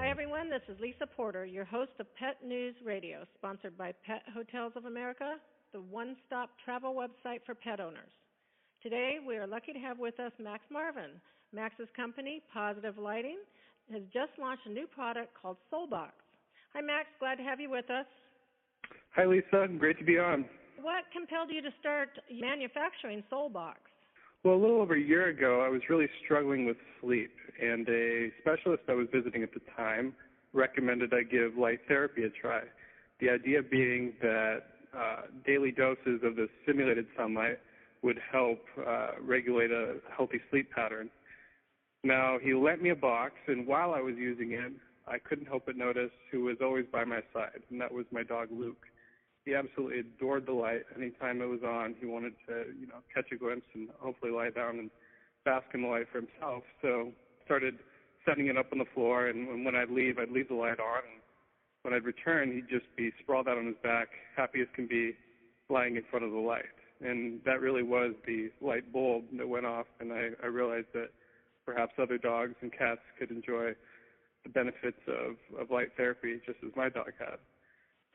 Hi, everyone. This is Lisa Porter, your host of Pet News Radio, sponsored by Pet Hotels of America, the one-stop travel website for pet owners. Today, we are lucky to have with us Max Marvin. Max's company, Positive Lighting, has just launched a new product called Soulbox. Hi, Max. Glad to have you with us. Hi, Lisa. Great to be on. What compelled you to start manufacturing Soulbox? Well, a little over a year ago, I was really struggling with sleep, and a specialist I was visiting at the time recommended I give light therapy a try. The idea being that daily doses of the simulated sunlight would help regulate a healthy sleep pattern. Now, he lent me a box, and while I was using it, I couldn't help but notice who was always by my side, and that was my dog, Luke. He absolutely adored the light. Anytime it was on, he wanted to, catch a glimpse and hopefully lie down and bask in the light for himself. So started setting it up on the floor, and when I'd leave the light on. And when I'd return, he'd just be sprawled out on his back, happy as can be, lying in front of the light. And that really was the light bulb that went off, and I realized that perhaps other dogs and cats could enjoy the benefits of light therapy just as my dog had.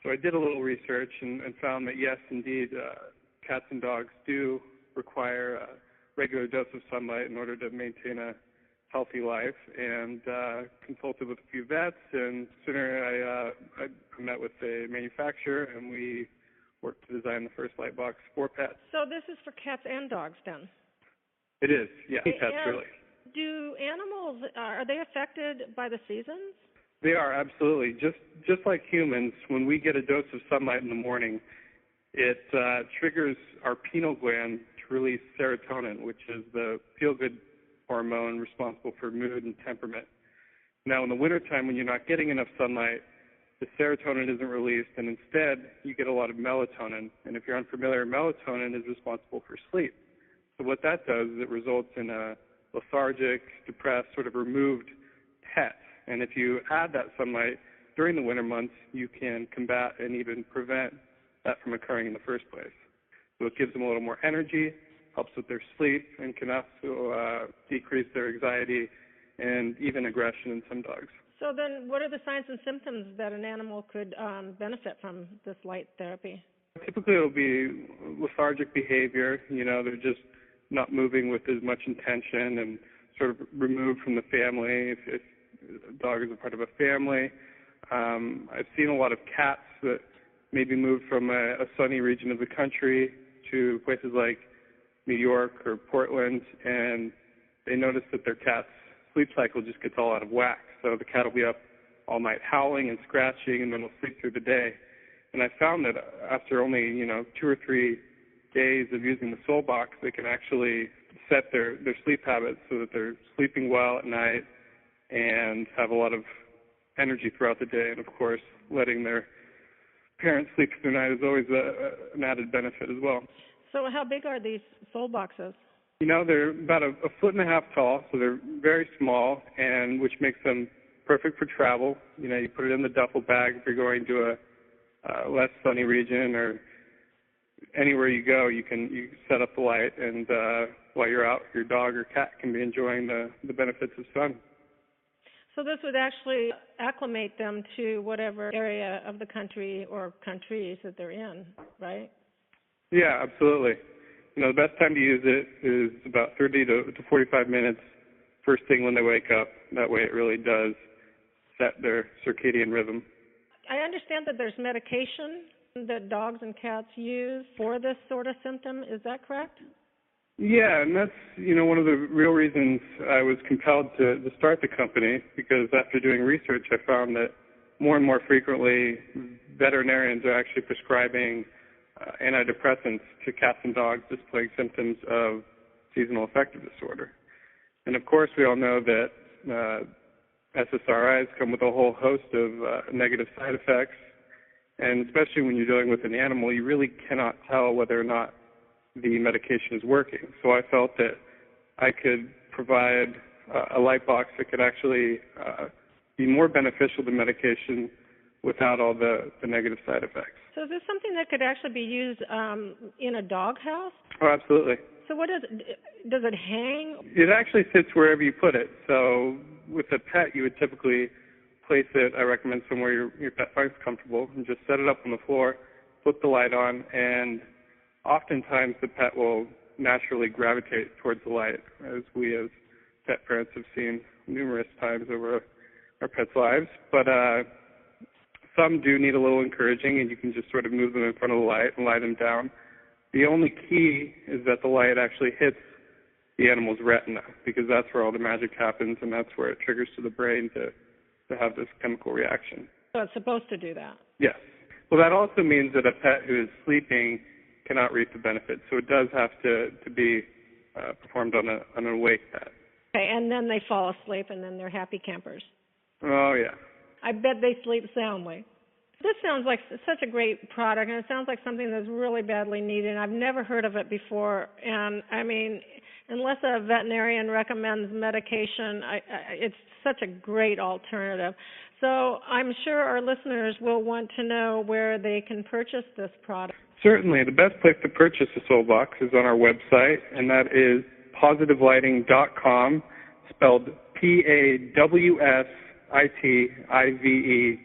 So I did a little research and found that, yes, indeed, cats and dogs do require a regular dose of sunlight in order to maintain a healthy life, and consulted with a few vets, and sooner I met with a manufacturer, and we worked to design the first light box for pets. So this is for cats and dogs, then? It is, yeah, pets, really. Do animals, are they affected by the seasons? They are, absolutely. Just like humans, when we get a dose of sunlight in the morning, it triggers our pineal gland to release serotonin, which is the feel-good hormone responsible for mood and temperament. Now, in the wintertime, when you're not getting enough sunlight, the serotonin isn't released, and instead you get a lot of melatonin. And if you're unfamiliar, melatonin is responsible for sleep. So what that does is it results in a lethargic, depressed, sort of removed pet. And if you add that sunlight during the winter months, you can combat and even prevent that from occurring in the first place. So it gives them a little more energy, helps with their sleep, and can also decrease their anxiety and even aggression in some dogs. So then what are the signs and symptoms that an animal could benefit from this light therapy? Typically it'll be lethargic behavior. They're just not moving with as much intention and sort of removed from the family. If a dog is a part of a family. I've seen a lot of cats that maybe moved from a sunny region of the country to places like New York or Portland, and they notice that their cat's sleep cycle just gets all out of whack. So the cat will be up all night howling and scratching, and then will sleep through the day. And I found that after only 2 or 3 days of using the Soulbox, they can actually set their sleep habits so that they're sleeping well at night and have a lot of energy throughout the day. And, of course, letting their parents sleep through the night is always an added benefit as well. So how big are these Soul Boxes? They're about a 1.5 feet tall, so they're very small, and which makes them perfect for travel. You put it in the duffel bag if you're going to a less sunny region, or anywhere you go, you set up the light, and while you're out, your dog or cat can be enjoying the benefits of sun. So this would actually acclimate them to whatever area of the country or countries that they're in, right? Yeah, absolutely. The best time to use it is about 30 to 45 minutes first thing when they wake up. That way it really does set their circadian rhythm. I understand that there's medication that dogs and cats use for this sort of symptom. Is that correct? Yeah, and that's, one of the real reasons I was compelled to start the company, because after doing research, I found that more and more frequently veterinarians are actually prescribing antidepressants to cats and dogs displaying symptoms of seasonal affective disorder. And of course, we all know that SSRIs come with a whole host of negative side effects, and especially when you're dealing with an animal, you really cannot tell whether or not the medication is working. So I felt that I could provide a light box that could actually be more beneficial than medication without all the negative side effects. So is this something that could actually be used in a dog house? Oh, absolutely. So what does it hang? It actually sits wherever you put it. So with a pet, you would typically place it, I recommend somewhere your pet finds comfortable, and just set it up on the floor, flip the light on, and oftentimes the pet will naturally gravitate towards the light, as we as pet parents have seen numerous times over our pets' lives. But some do need a little encouraging, and you can just sort of move them in front of the light and lie them down. The only key is that the light actually hits the animal's retina, because that's where all the magic happens, and that's where it triggers to the brain to have this chemical reaction. So it's supposed to do that? Yes. Well, that also means that a pet who is sleeping cannot reap the benefits, so it does have to be performed on an awake pet. Okay, and then they fall asleep, and then they're happy campers. Oh, yeah. I bet they sleep soundly. This sounds like such a great product, and it sounds like something that's really badly needed. And I've never heard of it before, and I mean, unless a veterinarian recommends medication, it's such a great alternative. So I'm sure our listeners will want to know where they can purchase this product. Certainly. The best place to purchase the Soul Box is on our website, and that is PawsitiveLighting.com, spelled PAWSITIVE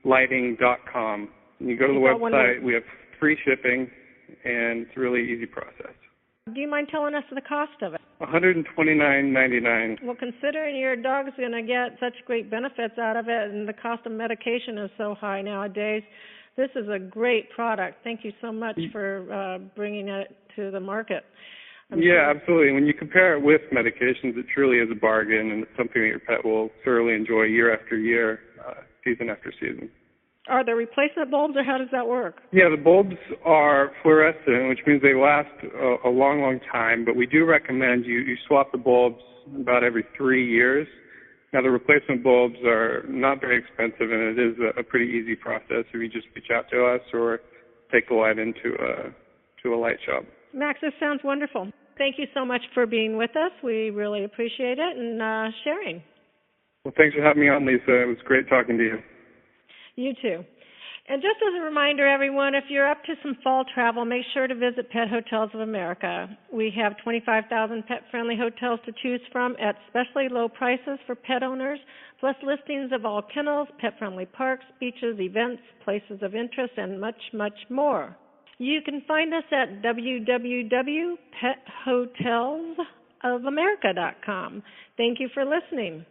lighting.com. And you go to the website, we have free shipping, and it's a really easy process. Do you mind telling us the cost of it? $129.99. Well, considering your dog's going to get such great benefits out of it, and the cost of medication is so high nowadays, this is a great product. Thank you so much for bringing it to the market. Absolutely. When you compare it with medications, it truly is a bargain, and it's something that your pet will thoroughly enjoy year after year, season after season. Are there replacement bulbs, or how does that work? Yeah, the bulbs are fluorescent, which means they last a long, long time, but we do recommend you swap the bulbs about every 3 years. Now, the replacement bulbs are not very expensive, and it is a pretty easy process if you just reach out to us or take the light into a light shop. Max, this sounds wonderful. Thank you so much for being with us. We really appreciate it, and sharing. Well, thanks for having me on, Lisa. It was great talking to you. You too. And just as a reminder, everyone, if you're up to some fall travel, make sure to visit Pet Hotels of America. We have 25,000 pet-friendly hotels to choose from at especially low prices for pet owners, plus listings of all kennels, pet-friendly parks, beaches, events, places of interest, and much, much more. You can find us at www.pethotelsofamerica.com. Thank you for listening.